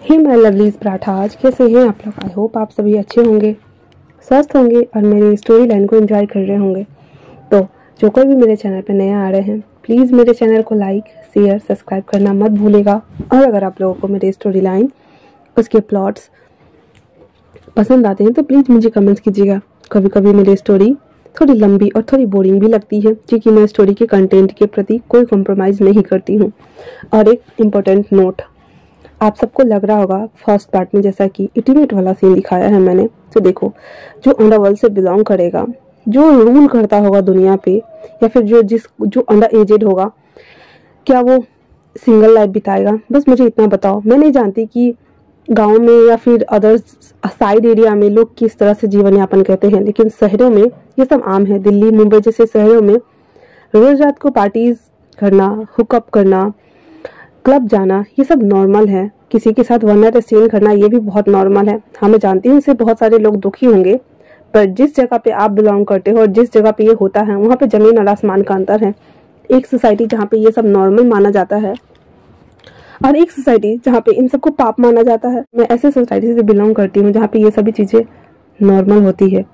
Hey my lovelies parathas, कैसे हैं आप लोग। आई होप आप सभी अच्छे होंगे, स्वस्थ होंगे और मेरी स्टोरी लाइन को एंजॉय कर रहे होंगे। तो जो कोई भी मेरे चैनल पे नया आ रहे हैं, प्लीज़ मेरे चैनल को लाइक शेयर सब्सक्राइब करना मत भूलेगा। और अगर आप लोगों को मेरी स्टोरी लाइन, उसके प्लॉट्स पसंद आते हैं तो प्लीज़ मुझे कमेंट्स कीजिएगा। कभी कभी मेरी स्टोरी थोड़ी लंबी और थोड़ी बोरिंग भी लगती है, क्योंकि मैं स्टोरी के कंटेंट के प्रति कोई कॉम्प्रोमाइज़ नहीं करती हूँ। और एक इम्पोर्टेंट नोट, आप सबको लग रहा होगा फर्स्ट पार्ट में जैसा कि इंटीमेट वाला सीन दिखाया है मैंने, तो देखो, जो अंडरवर्ल्ड से बिलोंग करेगा, जो रूल करता होगा दुनिया पे, या फिर जो अंडर एजेड होगा, क्या वो सिंगल लाइफ बिताएगा? बस मुझे इतना बताओ। मैं नहीं जानती कि गांव में या फिर अदर साइड एरिया में लोग किस तरह से जीवन यापन करते हैं, लेकिन शहरों में ये सब आम है। दिल्ली मुंबई जैसे शहरों में रोज रात को पार्टीज करना, हुकअप करना, क्लब जाना, ये सब नॉर्मल है। किसी के साथ वन नाइट स्टैंड करना, ये भी बहुत नॉर्मल है। हाँ, मैं जानती हूँ इससे बहुत सारे लोग दुखी होंगे, पर जिस जगह पे आप बिलोंग करते हो और जिस जगह पे ये होता है, वहाँ पे जमीन और आसमान का अंतर है। एक सोसाइटी जहाँ पे ये सब नॉर्मल माना जाता है और एक सोसाइटी जहाँ पे इन सबको पाप माना जाता है। मैं ऐसे सोसाइटी से बिलोंग करती हूँ जहाँ पे ये सभी चीज़ें नॉर्मल होती है।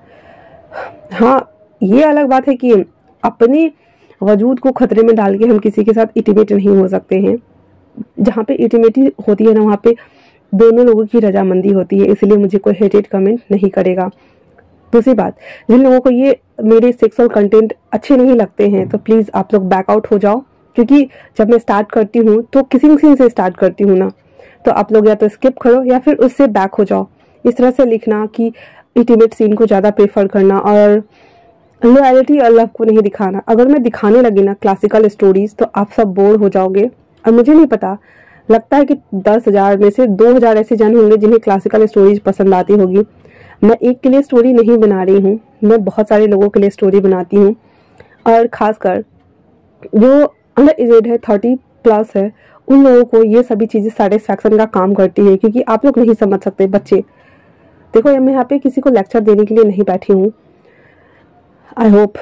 हाँ, ये अलग बात है कि अपने वजूद को खतरे में डाल के हम किसी के साथ इंटीमेट नहीं हो सकते हैं। जहाँ पे इंटीमेटी होती है ना, वहाँ पे दोनों लोगों की रजामंदी होती है, इसलिए मुझे कोई हेटेड कमेंट नहीं करेगा। दूसरी बात, जिन लोगों को ये मेरे सेक्सुअल कंटेंट अच्छे नहीं लगते हैं, तो प्लीज़ आप लोग बैकआउट हो जाओ, क्योंकि जब मैं स्टार्ट करती हूँ तो किसिंग सीन से स्टार्ट करती हूँ ना, तो आप लोग या तो स्किप करो या फिर उससे बैक हो जाओ। इस तरह से लिखना कि इंटीमेट सीन को ज़्यादा प्रेफर करना और लॉयल्टी और लव को नहीं दिखाना। अगर मैं दिखाने लगी ना क्लासिकल स्टोरीज, तो आप सब बोर हो जाओगे। और मुझे नहीं पता, लगता है कि 10,000 में से 2,000 ऐसे जन होंगे जिन्हें क्लासिकल स्टोरीज पसंद आती होगी। मैं एक के लिए स्टोरी नहीं बना रही हूँ, मैं बहुत सारे लोगों के लिए स्टोरी बनाती हूँ। और ख़ासकर जो अंडर एजेड है, 30+ है, उन लोगों को ये सभी चीज़ें सेटिस्फैक्शन का काम करती है, क्योंकि आप लोग नहीं समझ सकते। बच्चे देखो, मैं यहाँ पे किसी को लेक्चर देने के लिए नहीं बैठी हूँ। आई होप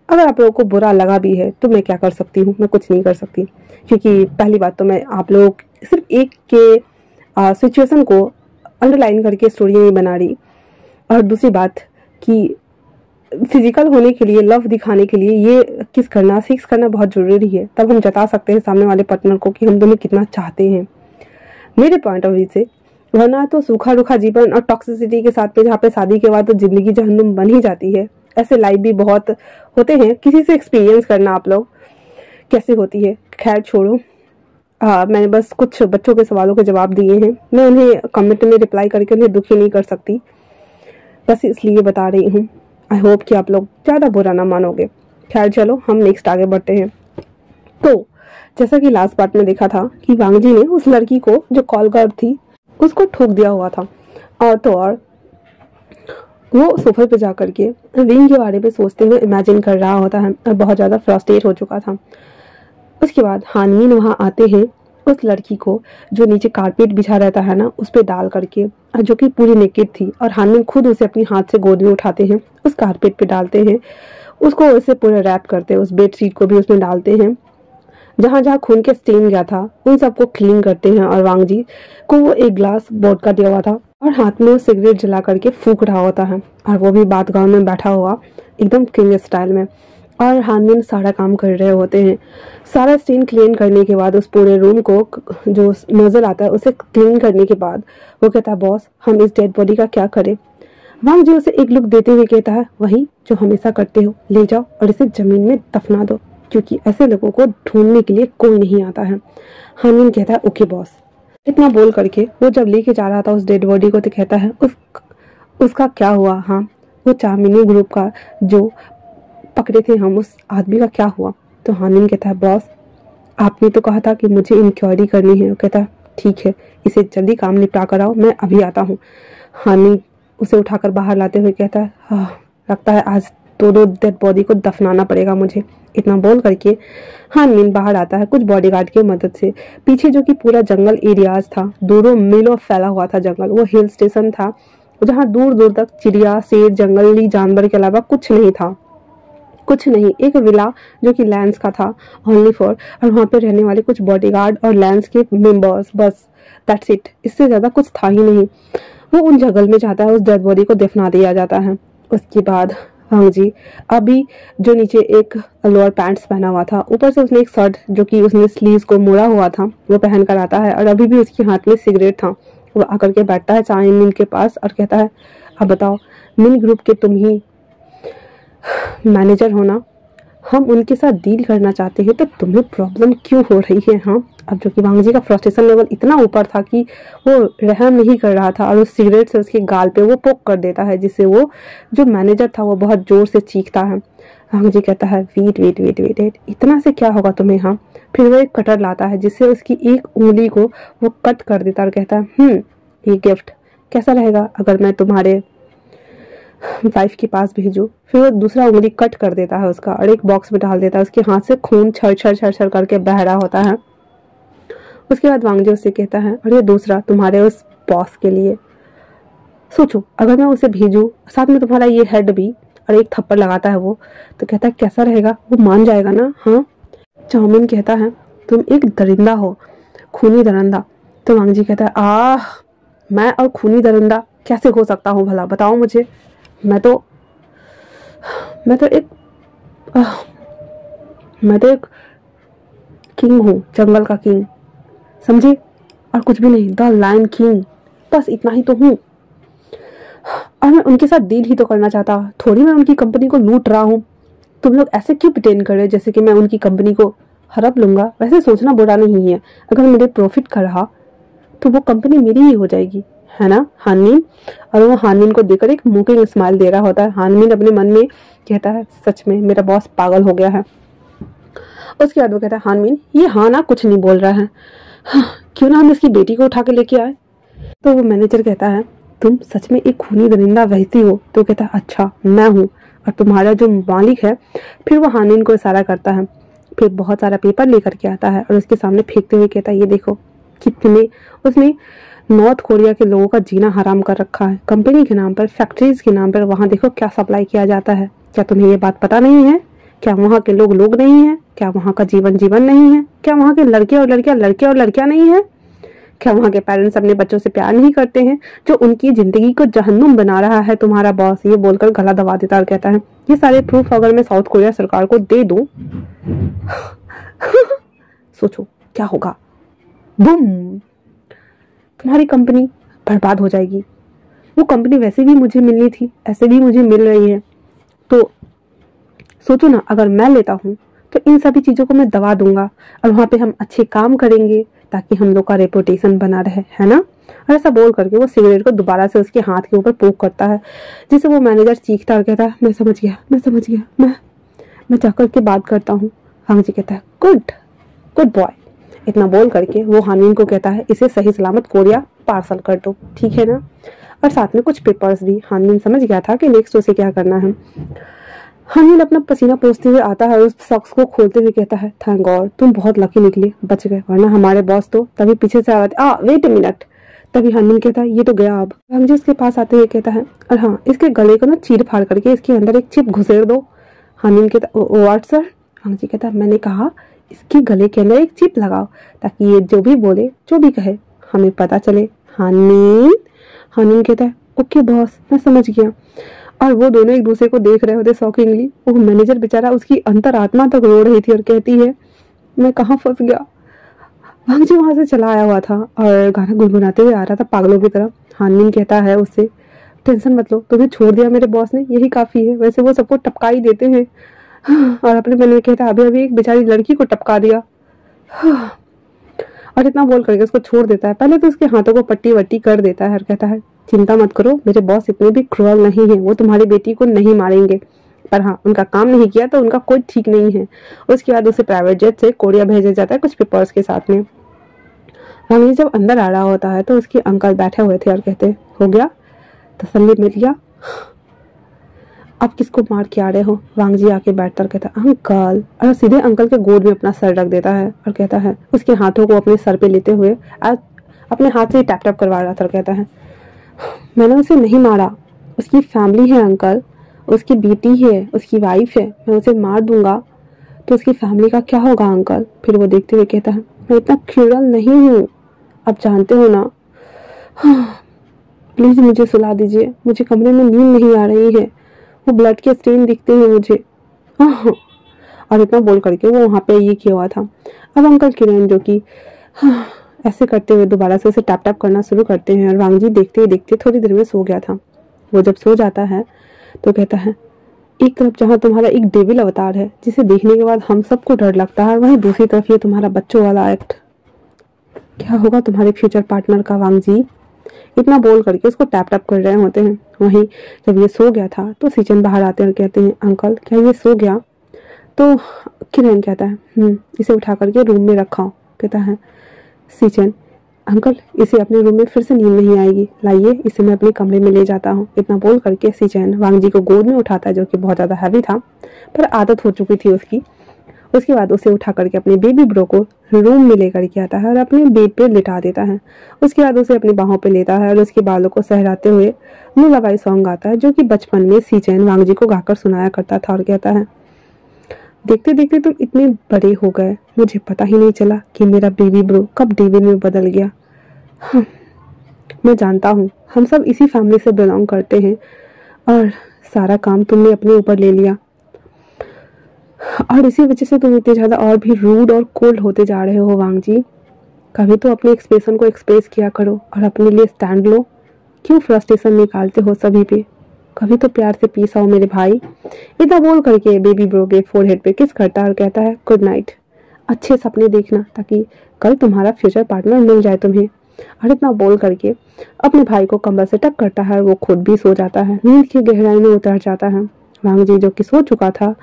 अगर आप लोगों को बुरा लगा भी है तो मैं क्या कर सकती हूँ, मैं कुछ नहीं कर सकती, क्योंकि पहली बात तो मैं आप लोग सिर्फ एक के सिचुएशन को अंडरलाइन करके स्टोरी नहीं बना रही। और दूसरी बात कि फिजिकल होने के लिए, लव दिखाने के लिए ये सेक्स करना बहुत ज़रूरी है, तब हम जता सकते हैं सामने वाले पार्टनर को कि हम दोनों कितना चाहते हैं, मेरे पॉइंट ऑफ व्यू से। वरना तो सूखा रूखा जीवन और टॉक्सिसिटी के साथ में, जहाँ पे शादी के बाद तो जिंदगी जहन्नुम बन ही जाती है। ऐसे लाइफ भी बहुत होते हैं, किसी से एक्सपीरियंस करना आप लोग कैसे होती है। खैर छोड़ो, मैंने बस कुछ बच्चों के सवालों के जवाब दिए हैं, मैं उन्हें कमेंट में रिप्लाई करके उन्हें दुखी नहीं कर सकती, बस इसलिए बता रही हूँ। आई होप कि आप लोग ज़्यादा बुरा ना मानोगे। खैर चलो, हम नेक्स्ट आगे बढ़ते हैं। तो जैसा कि लास्ट पार्ट में देखा था कि वांगजी ने उस लड़की को, जो कॉल गर्ल थी, उसको ठोक दिया हुआ था। और तो और वो सोफे पे जा करके रिंग के बारे में सोचते हुए इमेजिन कर रहा होता है और बहुत ज़्यादा फ्रस्ट्रेट हो चुका था। उसके बाद हानमीन वहाँ आते हैं, उस लड़की को जो नीचे कारपेट बिछा रहता है ना, उस पर डाल करके, जो कि पूरी नेकेड थी, और हानमीन खुद उसे अपनी हाथ से गोद में उठाते हैं, उस कारपेट पे डालते हैं, उसको वैसे पूरे रैप करते हैं, उस बेडशीट को भी उसमें डालते हैं, जहाँ जहाँ खून के स्टेन गया था उन सबको क्लीन करते हैं। और वांगजी को वो एक ग्लास वोडका दिया हुआ था और हाथ में वो सिगरेट जला करके फूंक रहा होता है, और वो भी बात गाँव में बैठा हुआ एकदम किंग स्टाइल में। और हानमीन सारा काम कर रहे होते हैं। सारा स्टेन क्लीन करने के बाद, उस पूरे रूम को जो नोजल आता है उसे क्लीन करने के बाद, वो कहता है, बॉस हम इस डेड बॉडी का क्या करें? वांगजी उसे एक लुक देते हुए कहता है, वही जो हमेशा करते हो, ले जाओ और इसे जमीन में दफना दो, क्योंकि ऐसे लोगों को ढूंढने के लिए कोई नहीं आता है। हानमीन कहता है, ओके बॉस। इतना बोल करके वो जब लेके जा रहा था उस डेड बॉडी को, तो कहता है, उसका क्या हुआ? हाँ, वो चामिनी ग्रुप का जो पकड़े थे हम, उस आदमी का क्या हुआ? तो हानमीन कहता है, बॉस आपने तो कहा था कि मुझे इंक्वायरी करनी है। वो कहता है, ठीक है, इसे जल्दी काम निपटा कर आओ, मैं अभी आता हूँ। हानमीन उसे उठाकर बाहर लाते हुए कहता है, हाँ, लगता है आज दोनों डेड बॉडी को दफनाना पड़ेगा मुझे। इतना बोल करके हानमीन बाहर आता है कुछ बॉडीगार्ड की मदद से। पीछे जो कि पूरा जंगल एरियाज था, दोनों मीलों फैला हुआ था जंगल, वो हिल स्टेशन था जहाँ दूर दूर तक चिड़िया, शेर, जंगली जानवर के अलावा कुछ नहीं था। कुछ नहीं, एक विला जो कि लैंस का था ओनली फॉर, और वहाँ पे रहने वाले कुछ बॉडीगार्ड और लैंस के मेंबर्स, बस दैट्स इट, इससे ज़्यादा कुछ था ही नहीं। वो उन जंगल में जाता है, उस डेड बॉडी को दफना दिया जाता है। उसके बाद हाँ जी, अभी जो नीचे एक लोअर पैंट्स पहना हुआ था, ऊपर से उसने एक शर्ट जो कि उसने स्लीव्स को मोड़ा हुआ था वो पहन कर आता है, और अभी भी उसके हाथ में सिगरेट था। वो आकर के बैठता है चाइमिन के पास और कहता है, अब बताओ, मिन ग्रुप के तुम ही मैनेजर हो ना, हम उनके साथ डील करना चाहते हैं तो तुम्हें प्रॉब्लम क्यों हो रही है? हाँ, अब जो कि वांग जी का फ्रस्ट्रेशन लेवल इतना ऊपर था कि वो रहम नहीं कर रहा था, और उस सिगरेट से उसके गाल पे वो पोक कर देता है, जिससे वो जो मैनेजर था वो बहुत जोर से चीखता है। वांग जी कहता है, wait wait wait wait wait, इतना से क्या होगा तुम्हें? हाँ, फिर वो एक कटर लाता है जिससे उसकी एक उंगली को वो कट कर देता है और कहता है, ये गिफ्ट कैसा रहेगा अगर मैं तुम्हारे वाइफ के पास भेजूं? फिर वो दूसरा उंगली कट कर देता है उसका और एक बॉक्स में डाल देता है। उसके हाथ से खून छर छर छर छर करके बह रहा होता है। उसके बाद वांग जी उससे कहता है, और ये दूसरा तुम्हारे उस बॉस के लिए, सोचो अगर मैं उसे भेजूं साथ में तुम्हारा ये हेड भी, और एक थप्पड़ लगाता है वो, तो कहता है कैसा रहेगा? वो मान जाएगा ना? हाँ। चाउमिन कहता है, तुम एक दरिंदा हो, खूनी दरिंदा। तो वांग जी कहता है, मैं और खूनी दरिंदा कैसे हो सकता हूँ भला, बताओ मुझे। मैं तो एक किंग हूँ, जंगल का किंग, समझे? और कुछ भी नहीं, द लायन किंग, बस इतना ही तो हूँ। और मैं उनके साथ डील ही तो करना चाहता, थोड़ी मैं उनकी कंपनी को लूट रहा हूँ। तुम लोग ऐसे क्यों प्रिटेंड कर रहे हो जैसे कि मैं उनकी कंपनी को हड़प लूंगा? वैसे सोचना बुरा नहीं है, अगर मेरे प्रॉफिट का रहा तो वो कंपनी मेरी ही हो जाएगी, है ना हानमिन? और वो हानमिन को देखकर एक मोकिंग स्माइल दे रहा होता है। हानमिन अपने मन में कहता है, सच में मेरा बॉस पागल हो गया है। उसके बाद वो कहता है, हानमिन ये हाँ ना कुछ नहीं बोल रहा है, हाँ, क्यों ना हम इसकी बेटी को उठा के लेके आए? तो वो मैनेजर कहता है, तुम सच में एक खूनी दरिंदा वैसी हो? तो कहता है, अच्छा मैं हूँ, और तुम्हारा जो मालिक है। फिर वो हानमिन को इशारा करता है, फिर बहुत सारा पेपर लेकर के आता है और उसके सामने फेंकते हुए कहता है, ये देखो कितने उसने नॉर्थ कोरिया के लोगों का जीना हराम कर रखा है, कंपनी के नाम पर, फैक्ट्रीज के नाम पर। वहाँ देखो क्या सप्लाई किया जाता है। क्या तुम्हें ये बात पता नहीं है? क्या वहाँ के लोग लोग नहीं है? क्या वहाँ का जीवन जीवन नहीं है? क्या वहाँ के लड़के और लड़कियां नहीं है? क्या वहाँ के पेरेंट्स अपने बच्चों से प्यार नहीं करते हैं? जो उनकी जिंदगी को जहन्नुम बना रहा है तुम्हारा बॉस। ये बोलकर गला दबा देता और कहता है, ये सारे प्रूफ अगर मैं साउथ कोरिया सरकार को दे दूं सोचो क्या होगा। बूम, तुम्हारी कंपनी बर्बाद हो जाएगी। वो कंपनी वैसे भी मुझे मिलनी थी, ऐसे भी मुझे मिल रही है, तो सोचो ना, अगर मैं लेता हूँ तो इन सभी चीज़ों को मैं दबा दूंगा और वहाँ पे हम अच्छे काम करेंगे ताकि हम लोग का रेपुटेशन बना रहे, है ना? और ऐसा बोल करके वो सिगरेट को दोबारा से उसके हाथ के ऊपर पोक करता है, जिससे वो मैनेजर चीखता और कहता है, मैं समझ गया, मैं जाकर के बात करता हूँ। हांग जी कहता है, गुड बॉय। इतना बोल करके वो हानमिन को कहता है, इसे सही सलामत कोरिया पार्सल कर दो, ठीक है ना? और साथ में कुछ पेपर्स भी। हानमिन समझ गया था कि नेक्स्ट उसे क्या करना है। हानमिन अपना पसीना पोंछते हुए आता है, उस सॉक्स को खोलते हुए कहता है, थैंक गॉड तुम बहुत लकी निकली, बच गए, वरना हमारे बॉस तो तभी पीछे से आ रहे। Wait a minute. तभी हानमिन कहता है, ये तो गया अब। हांग जी उसके पास आते हुए कहता है, और हाँ, इसके गले को ना चीर फाड़ करके इसके अंदर एक चिप घुसेड़ दो। हानमिन कहता, व्हाट सर? हांग जी कहता, मैंने कहा इसके गले के अंदर एक चिप लगाओ ताकि ये जो भी बोले, जो भी कहे, हमें पता चले। हानमिन कहता है, ओके बॉस, मैं समझ गया। और वो दोनों एक दूसरे को देख रहे होते शॉकिंगली। वो मैनेजर बेचारा उसकी अंतरात्मा तक रो रही थी और कहती है, मैं कहाँ फंस गया। वांग जी वहां से चला आया हुआ था और गाना गुनगुनाते हुए आ रहा था पागलों की तरह। हानमिन कहता है उससे, टेंशन मत लो, तुम्हें छोड़ दिया मेरे बॉस ने, यही काफी है। वैसे वो सबको टपका ही देते हैं। और अपने मन में कहता है, अभी एक बेचारी लड़की को टपका दिया। और इतना बोल करके उसको छोड़ देता है। पहले तो उसके हाथों को पट्टी वट्टी कर देता है और कहता है, चिंता मत करो, मेरे बॉस इतने भी क्रूअल नहीं है, वो तुम्हारी बेटी को नहीं मारेंगे, पर हाँ, उनका काम नहीं किया तो उनका कोई ठीक नहीं है। उसके बाद उसे प्राइवेट जेट से कोरिया भेजा जाता है कुछ पेपर्स के साथ में। रानी जब अंदर आ रहा होता है तो उसके अंकल बैठे हुए थे और कहते, हो गया, तसल्ली मिल गया, अब किसको मार के आ रहे हो? वांग जी आके बैठता और कहता, अंकल, और सीधे अंकल के गोद में अपना सर रख देता है और कहता है, उसके हाथों को अपने सर पे लेते हुए अपने हाथ से टैप टैप करवा रहा था और कहता है, मैंने उसे नहीं मारा, उसकी फैमिली है अंकल, उसकी बेटी है, उसकी वाइफ है, मैं उसे मार दूंगा तो उसकी फैमिली का क्या होगा अंकल? फिर वो देखते हुए कहता है, मैं इतना क्रूरल नहीं हूँ, आप जानते हो ना। हाँ, प्लीज मुझे सुला दीजिए, मुझे कमरे में नींद नहीं आ रही है, वो ब्लड के स्टेन दिखते हैं मुझे। हाँ, और इतना बोल करके वो वहाँ पे ये किया हुआ था। अब अंकल किरण जो कि हाँ, ऐसे करते हुए दोबारा से उसे टैप टैप करना शुरू करते हैं और वांगजी देखते ही देखते थोड़ी देर में सो गया था। वो जब सो जाता है तो कहता है, एक तरफ जहाँ तुम्हारा एक डेविल अवतार है जिसे देखने के बाद हम सबको डर लगता है, वहीं दूसरी तरफ ये तुम्हारा बच्चों वाला एक्ट। क्या होगा तुम्हारे फ्यूचर पार्टनर का वांगजी? इतना बोल करके उसको टैप टैप कर रहे होते हैं। वहीं जब ये सो गया था तो सीचन बाहर आते हैं और कहते हैं, अंकल क्या ये सो गया? तो किरण कहता है, इसे उठा करके रूम में रखा। कहता है सीचन, अंकल इसे अपने रूम में फिर से नींद नहीं आएगी, लाइए इसे मैं अपने कमरे में ले जाता हूँ। इतना बोल करके सीचन वांगजी को गोद में उठाता है, जो कि बहुत ज़्यादा हैवी था पर आदत हो चुकी थी उसकी। उसके बाद उसे उठा करके अपने बेबी ब्रो को रूम में लेकर के आता है और अपने बेड पे लिटा देता है। उसके बाद उसे अपनी बाहों पे लेता है और उसके बालों को सहराते हुए लुलाबाई सॉन्ग आता है, जो कि बचपन में सीचन वांगजी को गाकर सुनाया करता था और कहता है, देखते देखते तुम इतने बड़े हो गए, मुझे पता ही नहीं चला कि मेरा बेबी ब्रो कब डेविल में बदल गया। मैं जानता हूँ हम सब इसी फैमिली से बिलोंग करते हैं और सारा काम तुमने अपने ऊपर ले लिया और इसी वजह से तुम इतने ज़्यादा और भी रूड और कोल्ड होते जा रहे हो वांगजी। कभी तो अपने एक्सप्रेशन को एक्सप्रेस किया करो और अपने लिए स्टैंड लो। क्यों फ्रस्ट्रेशन निकालते हो सभी पे? कभी तो प्यार से पीस आओ मेरे भाई। इतना बोल करके बेबी ब्रो के फोरहेड पे किस करता है और कहता है, गुड नाइट, अच्छे सपने देखना ताकि कल तुम्हारा फ्यूचर पार्टनर मिल जाए तुम्हें। और इतना बोल करके अपने भाई को कंबल से टक करता है और वो खुद भी सो जाता है, नींद की गहराई में उतर जाता है। वांगजी जो कि सो चुका था,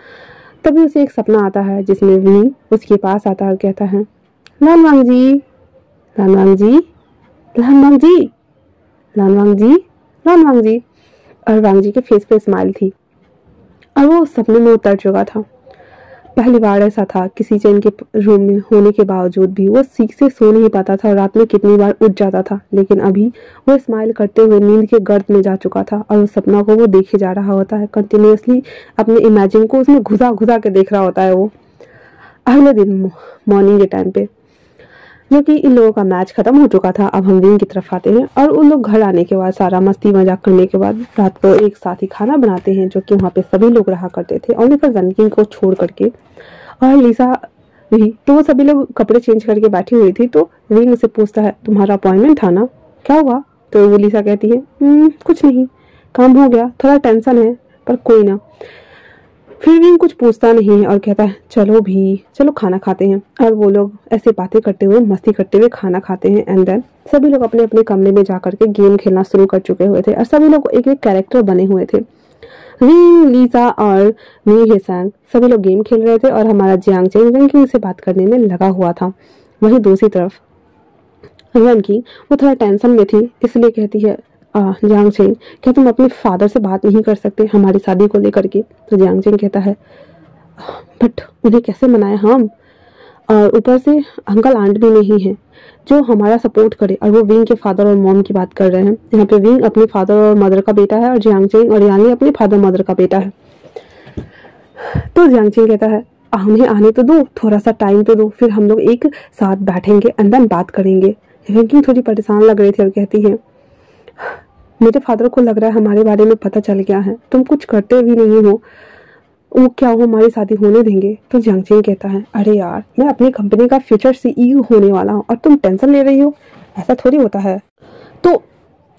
तभी उसे एक सपना आता है जिसमें विंग उसके पास आता है और कहता है, लान वांगजी, लान वांगजी, लान वांगजी, लान वांगजी, लान वांगजी। और वांगजी के फेस पे स्माइल थी और वो सपने में उतर चुका था। पहली बार ऐसा था कि सीचन के रूम में होने के बावजूद भी वो सीख से सो नहीं पाता था और रात में कितनी बार उठ जाता था, लेकिन अभी वो स्माइल करते हुए नींद के गर्त में जा चुका था और उस सपना को वो देखे जा रहा होता है। कंटिन्यूअसली अपने इमेजिन को उसमें घुसा घुसा के देख रहा होता है वो। अगले दिन मॉर्निंग के टाइम पे जो कि इन लोगों का मैच खत्म हो चुका था, अब हम विंग की तरफ आते हैं और उन लोग घर आने के बाद सारा मस्ती मजाक करने के बाद रात को एक साथ ही खाना बनाते हैं, जो कि वहाँ पे सभी लोग रहा करते थे ओनली फॉर वनकिंग को छोड़ करके और लिसा भी। तो वो सभी लोग कपड़े चेंज करके बैठी हुई थी, तो विंग उसे पूछता है, तुम्हारा अपॉइंटमेंट था ना, क्या हुआ? तो वो लिसा कहती है, कुछ नहीं, काम हो गया, थोड़ा टेंशन है पर कोई ना। फिर भी कुछ पूछता नहीं है और कहता है, चलो खाना खाते हैं। और वो लोग ऐसे बातें करते हुए मस्ती करते हुए खाना खाते हैं। एंड देन सभी लोग अपने अपने कमरे में जा करके गेम खेलना शुरू कर चुके हुए थे और सभी लोग एक एक कैरेक्टर बने हुए थे। विंग, लीसा और मी हेसंग सभी लोग गेम खेल रहे थे और हमारा जियांग चेंग रंकिंग से बात करने में लगा हुआ था। वहीं दूसरी तरफ रंकिंग वो थोड़ा टेंशन में थी, इसलिए कहती है, जियांग चेंग क्या तुम अपने फादर से बात नहीं कर सकते हमारी शादी को लेकर के? तो जियांग चेंग कहता है, बट उन्हें कैसे मनाए हम, और ऊपर से अंकल आंट भी नहीं है जो हमारा सपोर्ट करे। और वो विंग के फादर और मॉम की बात कर रहे हैं। यहाँ पे विंग अपने फादर और मदर का बेटा है और जियांग चेंग और यानी अपने फादर मदर का बेटा है। तो जियांग चेंग कहता है, हमें आने तो दो, थोड़ा सा टाइम तो दो, फिर हम लोग एक साथ बैठेंगे एंड देन बात करेंगे। रंकिंग थोड़ी परेशान लग रही थी और कहती है, मेरे फादर को लग रहा है हमारे बारे में पता चल गया है, तुम कुछ करते भी नहीं हो, वो क्या हो हमारी शादी होने देंगे? तो जियांग चेंग कहता है, अरे यार मैं अपनी कंपनी का फ्यूचर सीईओ होने वाला हूँ और तुम टेंशन ले रही हो, ऐसा थोड़ी होता है। तो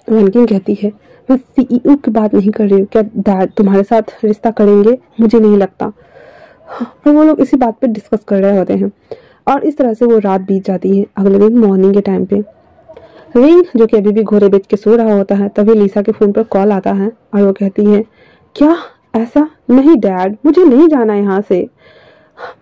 रंकिंग कहती है, मैं सीईओ की बात नहीं कर रही हूँ, क्या डैड तुम्हारे साथ रिश्ता करेंगे? मुझे नहीं लगता। और वो लोग इसी बात पे डिस्कस कर रहे होते हैं और इस तरह से वो रात बीत जाती है। अगले दिन मॉर्निंग के टाइम पे विंग जो कि अभी भी घोड़े बेच के सो रहा होता है, तभी लिसा के फोन पर कॉल आता है और वो कहती है, क्या ऐसा? नहीं डैड, मुझे नहीं जाना यहाँ से,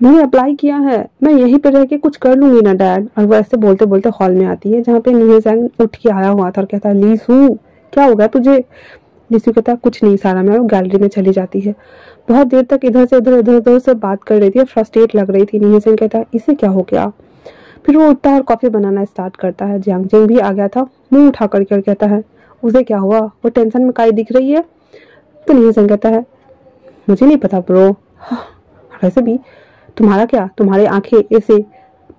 मैंने अप्लाई किया है, मैं यहीं पर रह के कुछ कर लूंगी ना डैड। और वो ऐसे बोलते बोलते हॉल में आती है जहाँ पे नीहेसंग उठ के आया हुआ था और कहता है, लीसू क्या होगा तुझे? लीसू कहता है, कुछ नहीं सारा। मैं गैलरी में चली जाती है। बहुत देर तक इधर से उधर से बात कर रही थी, फ्रस्ट्रेट लग रही थी। नीहेसंग कहता है, इसे क्या हो गया? फिर वो उठता है और कॉफी बनाना स्टार्ट करता है। जियांग चेंग भी आ गया था, मुंह उठा करके और कहता है, उसे क्या हुआ, वो टेंशन में काई दिख रही है? तो नीहेसंग कहता है, मुझे नहीं पता ब्रो, वैसे भी तुम्हारा क्या, तुम्हारी आंखें ऐसे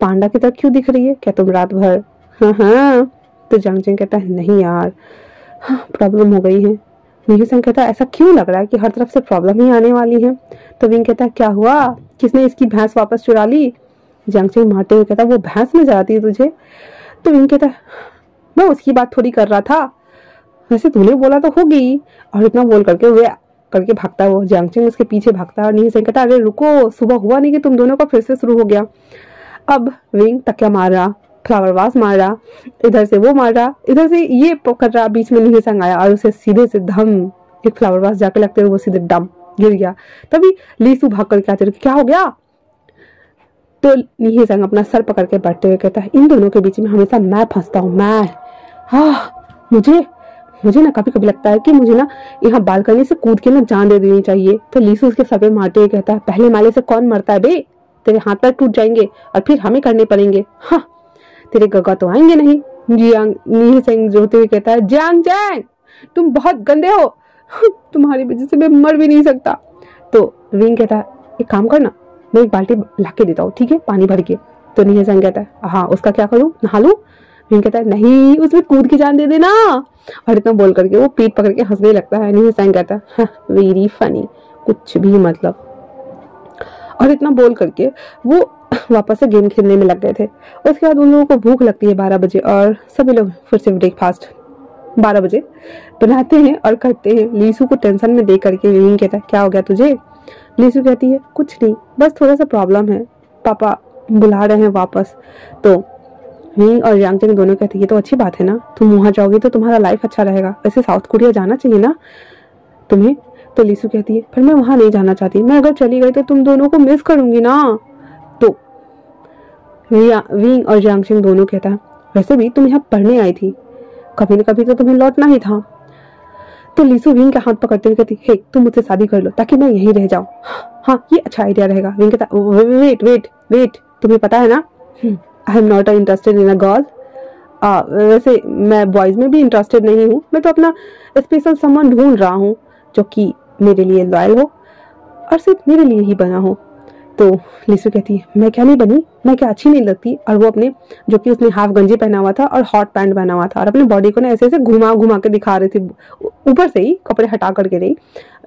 पांडा की तरह क्यों दिख रही है? क्या तुम रात भर हाँ हाँ। तो जांगचेन कहता है नहीं यार, हाँ प्रॉब्लम हो गई है। नीहू कहता है ऐसा क्यों लग रहा है कि हर तरफ से प्रॉब्लम ही आने वाली है। तो विंग कहता है क्या हुआ, किसने इसकी भैंस वापस चुरा ली। जांगचेन मारते हुए कहता है वो भैंस में जाती है तुझे। तो विंग कहता है मैं उसकी बात थोड़ी कर रहा था, वैसे तूने बोला तो होगी। और इतना बोल करके वे करके भागता है, वो जांगचेन उसके पीछे भागता है। और नीहू कहता है अरे रुको, सुबह हुआ नहीं कि तुम दोनों का फिर से शुरू हो गया। अब विंग तकिया मार रहा, फ्लावर वास मार रहा, इधर से वो मार रहा, इधर से ये कर रहा। बीच में नीहे संग आया और उसे सीधे से धम एक फ्लावर वास जाके लगते हुए वो सीधे डम गिर गया। तभी लीसू भाग करके आते क्या हो गया। तो नीहे संग अपना सर पकड़ के बैठते हुए कहता है इन दोनों के बीच में हमेशा मैं फंसता हूँ, मैं मुझे ना कभी कभी लगता है कि मुझे ना यहाँ बालकनी से कूद के ना जान दे देनी चाहिए। तो लीसू उसके सर पे मारते हुए कहता है पहले माले से कौन मरता है बे, तेरे हाथ पैर टूट जाएंगे और फिर हमें करने पड़ेंगे। हाँ तेरे गगा तो आएंगे नहीं। नीहे सेंग जोते हुए कहता है जैंग जैंग तुम बहुत गंदे हो, तुम्हारी वजह से मैं मर भी नहीं सकता। तो विंग कहता है एक काम करना, मैं एक बाल्टी ला के देता हूँ, ठीक है, पानी भर के। तो नीहे सेंग कहता है हाँ उसका क्या करूँ, नहा लूं। विंग कहता है नहीं, उसमें कूद के जान दे देना। और इतना बोल करके वो पीठ पकड़ के हंसने लगता है। नीहे सेंग कहता है वेरी फनी, कुछ भी मतलब। और इतना बोल करके वो वापस से गेम खेलने में लग गए थे। उसके बाद उन लोगों को भूख लगती है 12 बजे और सभी लोग फिर से ब्रेकफास्ट 12 बजे बनाते हैं और करते हैं। लीसू को टेंशन में देख करके विंग कहता है क्या हो गया तुझे। लीसू कहती है कुछ नहीं, बस थोड़ा सा प्रॉब्लम है, पापा बुला रहे हैं वापस। तो विंग और जांगचेन दोनों कहती है ये तो अच्छी बात है ना, तुम वहां जाओगी तो तुम्हारा लाइफ अच्छा रहेगा, वैसे साउथ कोरिया जाना चाहिए ना तुम्हें। तो लीसू कहती है पर मैं वहां नहीं जाना चाहती, मैं अगर चली गई तो तुम दोनों को मिस करूंगी ना। तो विंग और जांगचेन दोनों कहता है वैसे भी तुम यहाँ पढ़ने आई थी, कभी न कभी तो तुम्हें लौटना ही था। तो लीसू विंग का हाथ पकड़ते हुए कहती हे तुम मुझसे शादी कर लो ताकि मैं यहीं रह जाऊं। हाँ ये अच्छा आइडिया रहेगा। विंग कहता वेट वेट वेट, तुम्हें पता है ना I am not interested in a girl. वैसे मैं बॉयज में भी इंटरेस्टेड नहीं हूँ, मैं तो अपना स्पेशल समवन ढूंढ रहा हूँ जो कि मेरे लिए लॉयल हो और सिर्फ मेरे लिए ही बना हो। तो लीसू कहती है मैं क्या नहीं बनी, मैं क्या अच्छी नहीं लगती। और वो अपने जो कि उसने हाफ गंजी पहना हुआ था और हॉट पैंट पहना हुआ था और अपने बॉडी को ना ऐसे ऐसे घुमा घुमा के दिखा रही थी, ऊपर से ही कपड़े हटा करके नहीं,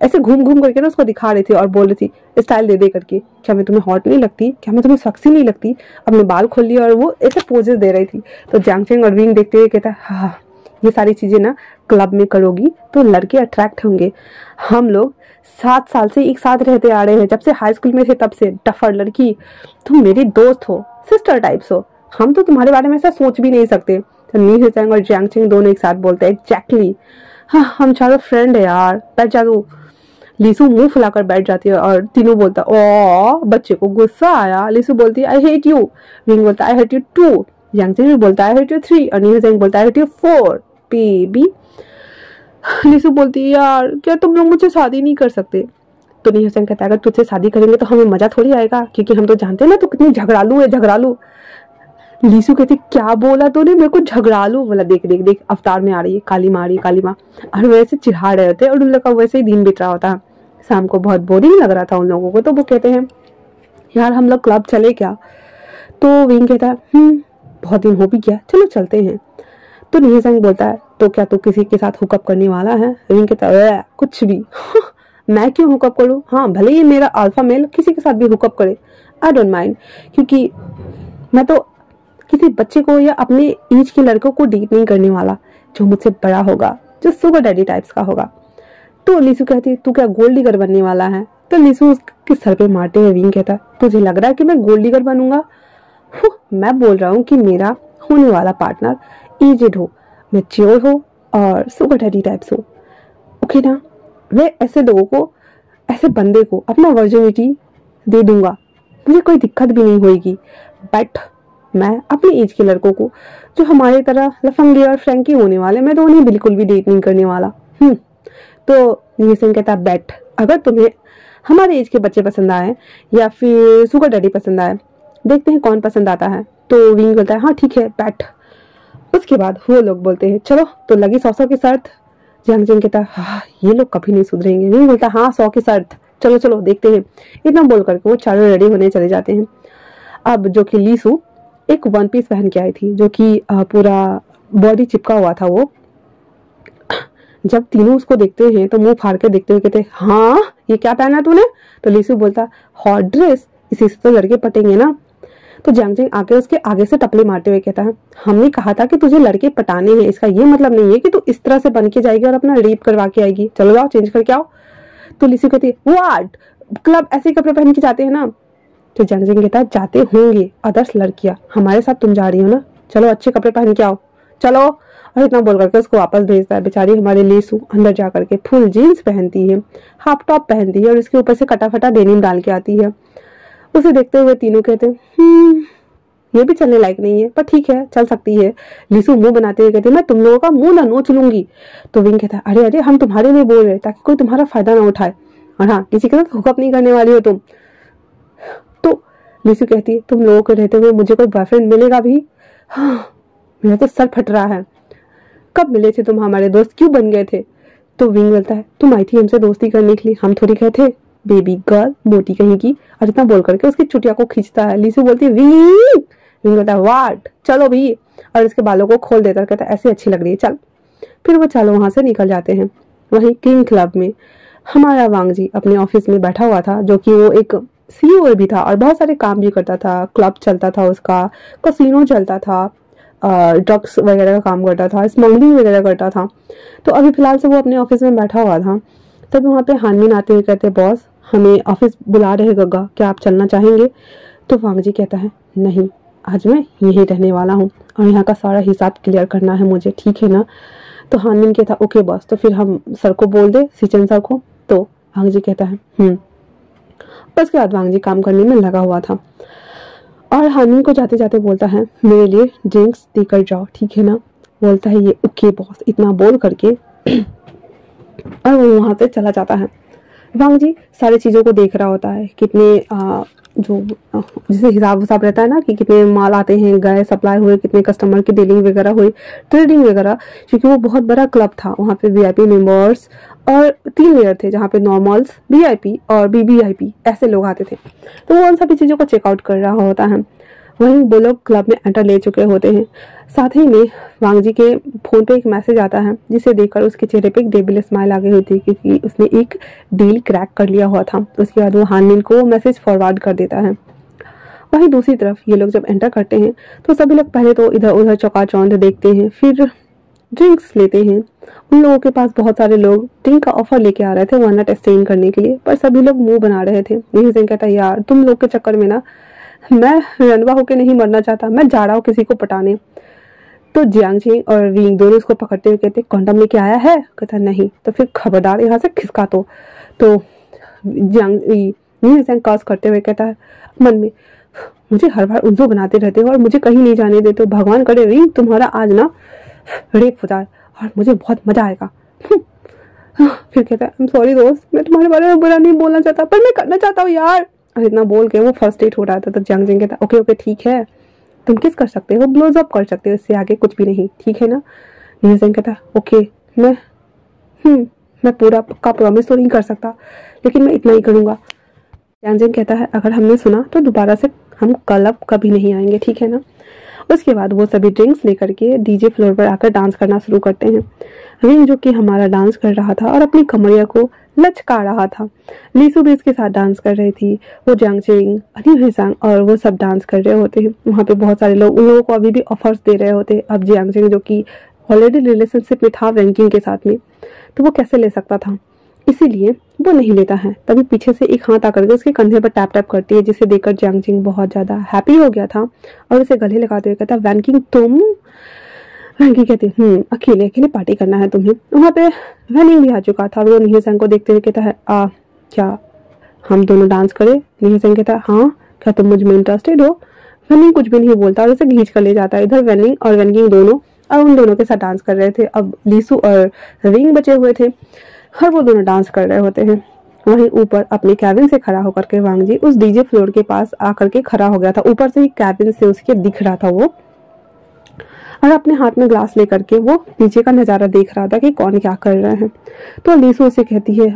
ऐसे घूम घूम करके ना उसको दिखा रही थी और बोल रही थी स्टाइल दे दे करके क्या मैं तुम्हें हॉट नहीं लगती, क्या मैं तुम्हें सेक्सी नहीं लगती। अपने बाल खोल लिए और वो ऐसे पोजेस दे रही थी। तो जांगचेन और विंग देखते हुए कहता है हाँ ये सारी चीजें ना क्लब में करोगी तो लड़के अट्रैक्ट होंगे। हम लोग 7 साल से एक साथ रहते आ रहे हैं, जब से हाई स्कूल में थे तब से। टफर लड़की, तुम मेरी दोस्त हो, सिस्टर टाइप्स हो, हम तो तुम्हारे बारे में ऐसा सोच भी नहीं सकते। तो नीहे सेंग और जांगचेन दोनों एक साथ बोलते हैं एग्जैक्टली, हाँ हम चारों फ्रेंड है यार, बैठ जा तू। लीसू मुंह फुलाकर बैठ जाती है और तीनों बोलता ओ बच्चे को गुस्सा आया। लीसू बोलती है आई हेट यू, विंग बोलता है आई हेट यू 2, जांगचेन भी बोलता है आई हेट यू 3 और नीहे सेंग बोलता है I hate you 4 baby. Lisu बोलती है यार क्या तुम लोग मुझसे शादी नहीं कर सकते। तो नीहे सेंग कहता है अगर तुझसे शादी करेंगे तो हमें मजा थोड़ी आएगा, क्योंकि हम तो जानते हैं ना तू कितनी झगड़ालू है, झगड़ालू। लीसू कहती क्या बोला तूने, मेरे को झगड़ालू बोला, देख देख देख अवतार में आ रही है काली माँ, काली माँ। और वैसे चिढ़ा रहे होते और उन लोग का वैसे ही दिन बीत रहा होता। शाम को बहुत बोरिंग लग रहा था उन लोगों को। तो वो कहते हैं यार हम लोग क्लब चले क्या। तो विंग कहता है बहुत दिन हो भी गया, चलो चलते हैं। तो नीहे सेंग बोलता है तो क्या तू किसी के साथ हुकअप करने वाला है। विंग कहता है कुछ भी मैं क्यों हुकअप करूं, हाँ भले ही मेरा अल्फा मेल किसी के साथ भी हुकअप करे, आई डोंट माइंड, क्योंकि मैं तो किसी बच्चे को या अपने एज के लड़कों को डेट नहीं करने वाला जो मुझसे बड़ा होगा, जो सुगर डैडी टाइप्स का होगा। तो लीसू कहती है तू क्या गोल्ड डिगर बनने वाला है। तो लीसू उसके सर पे मारते हुए विंग कहता है तुझे लग रहा है कि मैं गोल्ड डिगर बनूंगा, मैं बोल रहा हूँ कि मेरा होने वाला पार्टनर एजेड हो, मैच्योर हो और सुगर डैडी टाइप्स हो, ओके ना। मैं ऐसे लोगों को, ऐसे बंदे को अपना वर्जिनिटी दे दूंगा, मुझे कोई दिक्कत भी नहीं होगी। बट मैं अपने एज के लड़कों को जो हमारे तरह लफंगे और फ्रैंकी होने वाले, मैं तो उन्हें बिल्कुल भी डेट नहीं करने वाला। तो नीहे सेंग कहता है बैठ, अगर तुम्हें हमारे एज के बच्चे पसंद आए या फिर सुगर डैडी पसंद आए, देखते हैं कौन पसंद आता है। तो विंग बोलता है हाँ ठीक है बैठ। उसके बाद वो लोग बोलते हैं चलो तो लगी 100 की शर्त। जांगचेन कहता है हाँ ये लोग कभी नहीं सुधरेंगे। विंग बोलता है हाँ 100 की शर्त, चलो चलो देखते हैं। इतना बोल करके वो चारों रेडी होने चले जाते हैं। अब जो कि लीसू एक वन पीस पहन के आई थी जो कि पूरा बॉडी चिपका हुआ था वो। जब तीनों उसको देखते हैं तो मुंह फाड़ के देखते हुए कहते, हाँ ये क्या पहना तूने? तो लीसू बोलता, हॉट ड्रेस, इसी से तो लड़के पटेंगे ना। तो जियांग जिंग आके उसके आगे से टपले मारते हुए कहता है, हमने कहा था कि तुझे लड़के पटाने हैं, इसका ये मतलब नहीं है कि तू इस तरह से बन के जाएगी और अपना रेप करवा के आएगी। चलो जाओ चेंज करके आओ। तो लीसू कहती है, व्हाट, क्लब ऐसे कपड़े पहन के जाते हैं ना? तो जियांग जिंग कहता है, जाते होंगे अदर्स लड़कियां, हमारे साथ तुम जा रही हो ना, चलो अच्छे कपड़े पहन के आओ चलो। और इतना बोल करके उसको वापस भेजता है। बेचारी हमारी लीसू अंदर जा करके फुल जीन्स पहनती है, हाफ टॉप पहनती है और इसके ऊपर से कटा फटा डेनिम डाल के आती है। उसे देखते हुए तीनों कहते हैं, ये भी चलने लायक नहीं है, पर ठीक है चल सकती है। लीसू मुंह बनाते हुए कहती है, मैं तुम लोगों का मुंह ना नोच लूंगी। तो विंग कहता है, अरे अरे हम तुम्हारे लिए बोल रहे ताकि कोई तुम्हारा फायदा ना उठाए, और हाँ किसी के साथ हुकअप नहीं करने वाली हो तुम। तो लीसू कहती है, तुम लोगों को रहते हुए मुझे कोई बॉयफ्रेंड मिलेगा भी? हाँ मेरा तो सर फट रहा है। कब मिले थे तुम हमारे दोस्त, क्यों बन गए थे? तो विंग बोलता है, तुम आई थी हमसे दोस्ती करने के लिए, हम थोड़ी कहे थे बेबी गर्ल मोटी कहीं की। और इतना बोल करके उसकी चुटिया को खींचता है। लीसू बोलती है, विंग। विंग बोलता है, वाट, चलो भी, और इसके बालों को खोल देता है, कहता है ऐसी अच्छी लग रही है चल। फिर वो चालों वहां से निकल जाते हैं। वहीं किंग क्लब में हमारा वांग जी अपने ऑफिस में बैठा हुआ था, जो कि वो एक सीईओ भी था और बहुत सारे काम भी करता था। क्लब चलता था उसका, कैसीनो चलता था, ड्रग्स वगैरह का काम करता था, स्मगलिंग वगैरह करता था। तो अभी फिलहाल से वो अपने ऑफिस में बैठा हुआ था। तब वहाँ पे हानमिन आते हुए कहते, बॉस हमें ऑफिस बुला रहे गग्गा, क्या आप चलना चाहेंगे? तो वांग जी कहता है, नहीं आज मैं यहीं रहने वाला हूँ और यहाँ का सारा हिसाब क्लियर करना है मुझे, ठीक है ना? तो हानमिन कहता, ओके बॉस, तो फिर हम सर को बोल दे, सीचन सर को। तो वांग जी कहता है उसके बाद वांग जी काम करने में लगा हुआ था और हानमिन को जाते जाते बोलता है, मेरे लिए ड्रिंक्स देकर जाओ, ठीक है ना? बोलता है ये ओके बॉस, इतना बोल करके और वो वहां से चला जाता है। वांग जी सारी चीजों को देख रहा होता है, कितने जो जैसे हिसाब वसाब रहता है ना कि कितने माल आते हैं गए, सप्लाई हुए, कितने कस्टमर की डीलिंग वगैरह हुई, ट्रेडिंग वगैरह, क्योंकि वो बहुत बड़ा क्लब था। वहाँ पे वीआईपी मेंबर्स और 3 लेयर थे जहाँ पे नॉर्मल्स, वीआईपी और बीबीआईपी ऐसे लोग आते थे। तो वो उन सभी चीज़ों को चेकआउट कर रहा होता है। वहीं वो लोग क्लब में एंटर ले चुके होते हैं। साथ ही में वांग जी के फोन पे एक मैसेज आता है जिसे देखकर उसके चेहरे पे एक डेविल स्माइल आ गई होती है, क्योंकि उसने एक डील क्रैक कर लिया हुआ था। उसके बाद वो हानमिन को मैसेज फॉरवर्ड कर देता है। वहीं दूसरी तरफ ये लोग जब एंटर करते हैं तो सभी लोग पहले तो इधर उधर चौकाचौंध देखते हैं, फिर ड्रिंक्स लेते हैं। उन लोगों के पास बहुत सारे लोग ड्रिंक का ऑफर लेके आ रहे थे वन नाइट स्टे करने के लिए, पर सभी लोग मुंह बना रहे थे। यही से कहता है, यार तुम लोग के चक्कर में ना मैं रनवा होके नहीं मरना चाहता, मैं जा रहा हूँ किसी को पटाने। तो जियांग जिंग और विंग दोनों उसको पकड़ते हुए कहते, कॉन्डम लेके आया है? कहता नहीं। तो फिर खबरदार यहाँ से खिसका। तो जियांग जिंग कॉस करते हुए कहता है मन में, मुझे हर बार उल्लू बनाते रहते हो और मुझे कहीं नहीं जाने देते हो। भगवान करे विंग तुम्हारा आज ना रेप हो जाए और मुझे बहुत मजा आएगा। फिर कहता है, सॉरी दोस्त, मैं तुम्हारे बारे में बुरा नहीं बोलना चाहता, पर मैं करना चाहता हूँ यार। और इतना बोल के वो फर्स्ट डेट हो रहा था। तो जियांग जिंग कहता, ओके ओके ठीक है, तुम किस कर सकते हो, ब्लोज अप कर सकते हो, इससे आगे कुछ भी नहीं, ठीक है ना? जियांग जिंग कहता, ओके मैं पूरा पक्का प्रॉमिस तो नहीं कर सकता, लेकिन मैं इतना ही करूंगा। जियांग जिंग कहता है, अगर हमने सुना तो दोबारा से हम क्लब कभी नहीं आएंगे, ठीक है ना? उसके बाद वो सभी ड्रिंक्स लेकर के डीजे फ्लोर पर आकर डांस करना शुरू करते हैं। विंग जो कि हमारा डांस कर रहा था और अपनी कमरिया को लचका रहा था। लीसू भी इसके साथ डांस कर रही थी। वो जियांग जिंग, हनी और वो सब डांस कर रहे होते हैं। वहाँ पे बहुत सारे लोग उन लोगों को अभी भी ऑफर्स दे रहे होते। अब जियांग जिंग जो कि ऑलरेडी रिलेशनशिप में था रैंकिंग के साथ में, तो वो कैसे ले सकता था, इसीलिए वो नहीं लेता है। तभी पीछे से एक हाथ आकर के उसके कंधे पर टैप टैप करती है, जिसे देखकर जियांग जिंग बहुत ज्यादा हैप्पी हो गया था और उसे गले लगाते हुए कहता, वैंकिंग तुम? वैंकी कहती, अकेले अकेले पार्टी करना है तुम्हें? वहाँ पे वैनिंग भी आ चुका था और वो निहिसंग को देखते हुए कहता है, क्या हम दोनों डांस करें? निहिसंग कहता है, हाँ, क्या तुम मुझ में इंटरेस्टेड हो? वैनिंग कुछ भी नहीं बोलता और उसे खींच कर ले जाता है। इधर वैनिंग और वैंकिंग दोनों और उन दोनों के साथ डांस कर रहे थे। अब लीसू और विंग बचे हुए थे और वो दोनों डांस कर रहे होते हैं। वहीं ऊपर अपने कैबिन से खड़ा होकर के वांग जी उस डीजे फ्लोर के पास आकर के खड़ा हो गया था। ऊपर से ही कैबिन से उसके दिख रहा था वो, और अपने हाथ में ग्लास लेकर के वो नीचे का नजारा देख रहा था कि कौन क्या कर रहे हैं। तो लीसू उसे कहती है,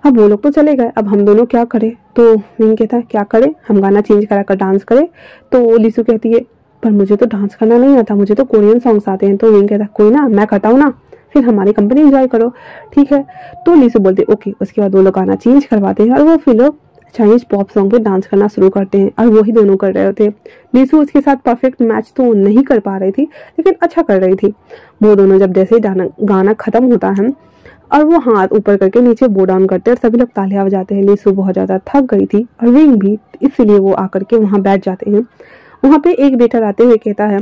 अब वो लोग तो चले गए, अब हम दोनों क्या करें। तो विंग कहता है क्या करें, हम गाना चेंज करा कर डांस करें। तो लीसू कहती है पर मुझे तो डांस करना नहीं आता, मुझे तो कोरियन सॉन्ग्स आते हैं। तो विंग कहता है कोई ना, मैं करता ना, फिर हमारी कंपनी एंजॉय करो, ठीक है। तो लीसू बोलते ओके। उसके बाद वो लोग गाना चेंज करवाते हैं और वो फिर लोग चाइनीज पॉप सॉन्ग पे डांस करना शुरू करते हैं और वही दोनों कर रहे होते हैं। लीसू उसके साथ परफेक्ट मैच तो नहीं कर पा रही थी, लेकिन अच्छा कर रही थी। वो दोनों जब जैसे ही गाना खत्म होता है और वो हाथ ऊपर करके नीचे बो डाउन करते हैं और सभी लोग तालियां बजाते हैं। लीसू बहुत ज्यादा थक गई थी और विंग भी, इसलिए वो आकर के वहां बैठ जाते हैं। वहां पे एक वेटर आते हुए कहता है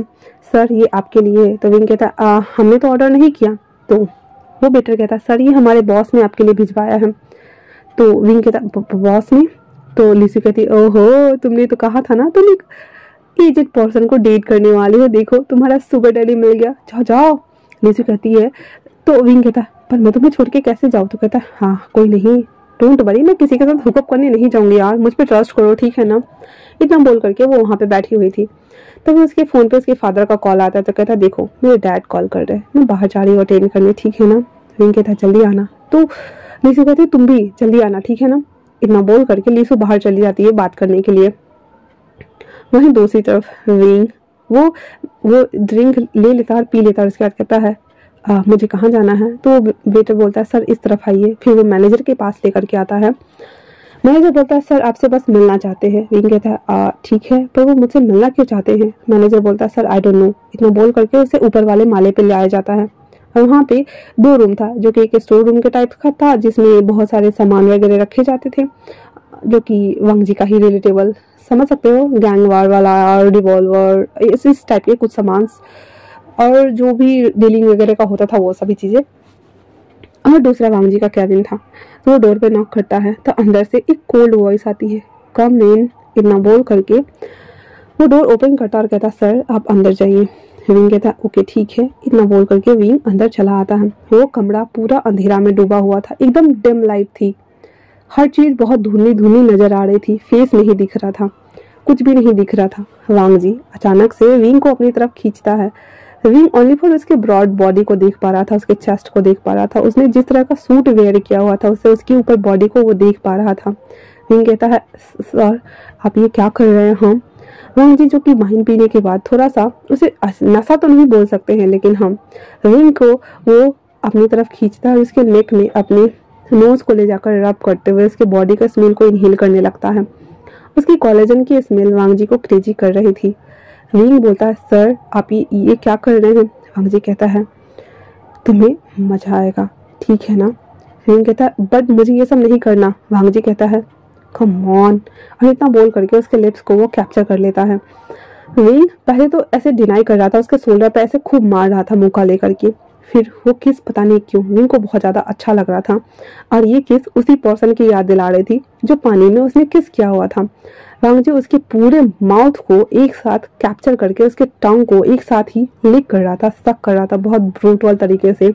सर ये आपके लिए है। तो विंग कहता हमने तो ऑर्डर नहीं किया। तो वो वेटर कहता सर ये हमारे बॉस ने आपके लिए भिजवाया है। तो विंग कहता बॉस ने। तो लीसू कहती ओहो तुमने तो कहा था ना तुम एक एजेड पर्सन को डेट करने वाले हो, देखो तुम्हारा सुगर डैडी मिल गया, जाओ जाओ। लीसू कहती है। तो विंग कहता पर मैं तुम्हें छोड़ के कैसे जाऊँ। तो कहता हाँ कोई नहीं, डोंट वरी, मैं किसी के साथ हुकअप करने नहीं जाऊंगी यार, मुझ पे ट्रस्ट करो, ठीक है ना। इतना बोल करके वो वहां पे बैठी हुई थी। तभी उसके फोन पे उसके फादर का कॉल आता है। तो कहता देखो मेरे डैड कॉल कर रहे हैं, मैं बाहर जा रही हूँ अटेंड करने, ठीक है ना। विंग कहता जल्दी आना। तो लीसू कहती तुम भी जल्दी आना, ठीक है ना। इतना बोल करके लीसू बाहर चली जाती है बात करने के लिए। वहीं दूसरी तरफ विंग वो ड्रिंक ले लेता और पी लेता और उसके बाद कहता है मुझे कहाँ जाना है। तो वेटर बोलता है सर इस तरफ आइए। फिर वो मैनेजर के पास लेकर के आता है। मैनेजर बोलता है सर आपसे बस मिलना चाहते हैं। विंग कहता है ठीक है, पर वो मुझसे मिलना क्यों चाहते हैं। मैनेजर बोलता है सर आई डोंट नो। इतना बोल करके उसे ऊपर वाले माले पे लाया जाता है और वहाँ पे 2 रूम था, जो कि एक स्टोर रूम के टाइप का था जिसमें बहुत सारे सामान वगैरह रखे जाते थे, जो कि वांग जी का ही रिलेटेबल, समझ सकते हो, गैंग वार वाला और रिवॉल्वर इस टाइप के कुछ सामान और जो भी डीलिंग वगैरह का होता था वो सभी चीजें। और दूसरा वांग जी का कैबिन था। तो वो डोर पे नॉक करता है तो अंदर से एक कोल्ड वॉइस आती है, कम इन। इतना बोल करके वो डोर ओपन करता और कहता सर आप अंदर जाइए। विंग कहता ओके ठीक है। इतना बोल करके विंग अंदर चला आता है। वो कमरा पूरा अंधेरा में डूबा हुआ था, एकदम डिम लाइट थी, हर चीज बहुत धुंधली धुंधली नजर आ रही थी, फेस नहीं दिख रहा था, कुछ भी नहीं दिख रहा था। वांग जी अचानक से विंग को अपनी तरफ खींचता है। विंग ओनली फॉर उसके ब्रॉड बॉडी को देख पा रहा था, उसके चेस्ट को देख पा रहा था, उसने जिस तरह का सूट वेयर किया हुआ था उससे उसके ऊपर बॉडी को वो देख पा रहा था। विंग कहता है सर आप ये क्या कर रहे हैं। हम वांग जी जो कि वाइन पीने के बाद थोड़ा सा, उसे नशा तो नहीं बोल सकते हैं, लेकिन हम विंग को वो अपनी तरफ खींचता है, उसके नेक में अपने नोज को ले जाकर रब करते हुए उसके बॉडी का स्मेल को इनहेल करने लगता है। उसकी कोलेजन की स्मेल वांग जी को क्रेजी कर रही थी। विंग बोलता है सर आप ये क्या कर रहे हैं। वांग जी कहता है तुम्हें मजा आएगा, ठीक है ना। विंग कहता है बट मुझे ये सब नहीं करना। वांग जी कहता है कम ऑन, और इतना बोल करके उसके लिप्स को वो कैप्चर कर लेता है। विंग पहले तो ऐसे डिनाई कर रहा था, उसके शोल्डर पे ऐसे खूब मार रहा था मुंह लेकर के, फिर वो किस पता नहीं क्यों विंग को बहुत ज्यादा अच्छा लग रहा था और ये किस उसी पर्सन की याद दिला रही थी जो पानी में उसने किस किया हुआ था। वांग जी उसके पूरे माउथ को एक साथ कैप्चर करके उसके टंग को एक साथ ही लिक कर रहा था, सक कर रहा था बहुत ब्रूटल तरीके से,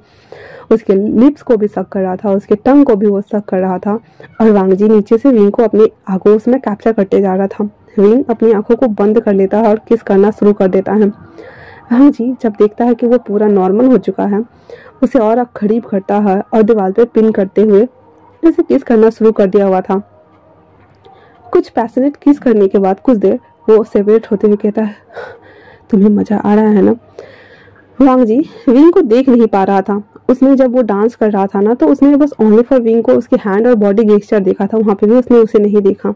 उसके लिप्स को भी सक कर रहा था, उसके टंग को भी वो सक कर रहा था। और वांग जी नीचे से विंग को अपनी आगोश में कैप्चर करते जा रहा था। विंग अपनी आंखों को बंद कर लेता है और किस करना शुरू कर देता है। वांग जी जब देखता है कि वो पूरा नॉर्मल हो चुका है, उसे और करीब करता है और दीवार पे पिन करते हुए उसे किस करना शुरू कर दिया हुआ था। कुछ पैशनेट किस करने के बाद कुछ देर वो सेपरेट होते हुए कहता है तुम्हें मजा आ रहा है ना। वांग जी विंग को देख नहीं पा रहा था। उसने जब वो डांस कर रहा था ना, तो उसने बस ओनली फॉर विंग को उसके हैंड और बॉडी गेस्चर देखा था, वहां पे भी उसने उसे नहीं देखा।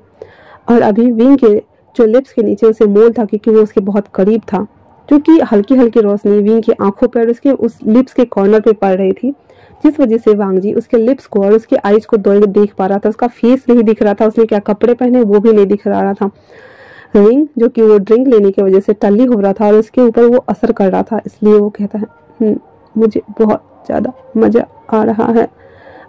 और अभी विंग के जो लिप्स के नीचे उसे मोल था, क्योंकि वो उसके बहुत करीब था, क्योंकि हल्की हल्की रोशनी विंग की आंखों पर उसके उस लिप्स के कॉर्नर पे पड़ रही थी, जिस वजह से वांग जी उसके लिप्स को और उसके आईज को देख पा रहा था। उसका फेस नहीं दिख रहा था, उसने क्या कपड़े पहने वो भी नहीं दिख रहा था। विंग जो कि वो ड्रिंक लेने की वजह से टल्ली हो रहा था और उसके ऊपर वो असर कर रहा था, इसलिए वो कहता है मुझे बहुत ज्यादा मजा आ रहा है।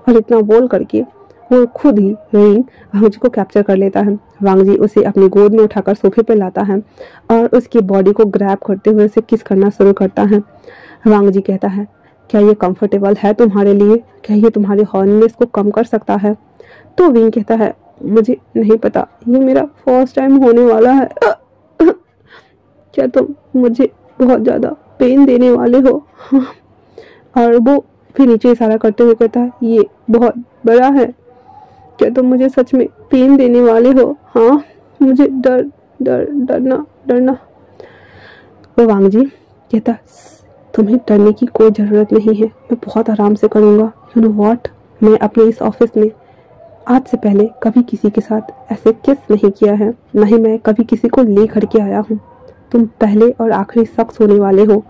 और इतना बोल करके वो खुद ही विंग वांग जी को कैप्चर कर लेता है। वांग जी उसे अपनी गोद में उठाकर सोफे पे लाता है और उसकी बॉडी को ग्रैब करते हुए उसे किस करना शुरू करता है। वांग जी कहता है क्या ये कंफर्टेबल है तुम्हारे लिए, क्या ये तुम्हारे हॉर्ननेस को कम कर सकता है। तो विंग कहता है मुझे नहीं पता, ये मेरा फर्स्ट टाइम होने वाला है। क्या तुम मुझे बहुत ज्यादा पेन देने वाले हो। और वो फिर नीचे इशारा करते हुए कहता है ये बहुत बड़ा है। क्या तुम मुझे सच में पेन देने वाले हो? हाँ, मुझे डरना। वो वांग जी कहता, तुम्हें डरने की कोई ज़रूरत नहीं है, मैं बहुत आराम से करूँगा। यू नो व्हाट, मैं अपने इस ऑफिस में आज से पहले कभी किसी के साथ ऐसे किस नहीं किया है, ना ही मैं कभी किसी को ले करके आया हूँ। तुम पहले और आखिरी शख्स होने वाले हो।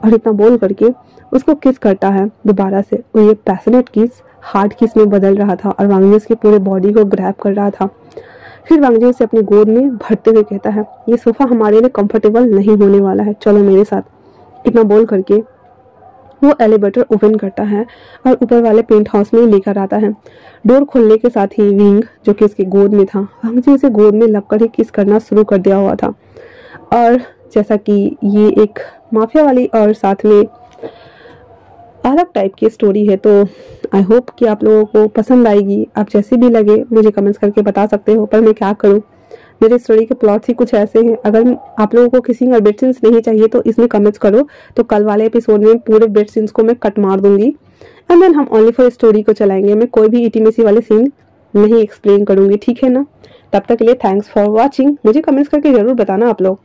और इतना बोल करके उसको किस करता है दोबारा से। और ये पैशनेट किस हार्ड किस में बदल रहा था और वांग जी उसके पूरे बॉडी को ग्रैब कर रहा था। फिर वांग जी उसे अपनी गोद में भरते हुए कहता है, ये सोफ़ा हमारे लिए कंफर्टेबल नहीं होने वाला है, चलो मेरे साथ। इतना बोल करके वो एलिवेटर ओपन करता है और ऊपर वाले पेंट हाउस में लेकर आता है। डोर खोलने के साथ ही विंग, जो कि उसकी गोद में था, वांग जी उसे गोद में लगकर ही किस करना शुरू कर दिया हुआ था। और जैसा कि ये एक माफिया वाली और साथ में अलग टाइप की स्टोरी है, तो आई होप कि आप लोगों को पसंद आएगी। आप जैसे भी लगे मुझे कमेंट्स करके बता सकते हो, पर मैं क्या करूं, मेरे स्टोरी के प्लॉट्स ही कुछ ऐसे हैं। अगर आप लोगों को किसी और बेड सीन्स नहीं चाहिए तो इसमें कमेंट्स करो, तो कल वाले एपिसोड में पूरे बेड सीन्स को मैं कट मार दूंगी एंड देन हम ओनली फॉर स्टोरी को चलाएंगे। मैं कोई भी इंटीमेसी वाले सीन नहीं एक्सप्लेन करूंगी, ठीक है ना। तब तक के लिए थैंक्स फॉर वॉचिंग। मुझे कमेंट्स करके जरूर बताना आप लोग।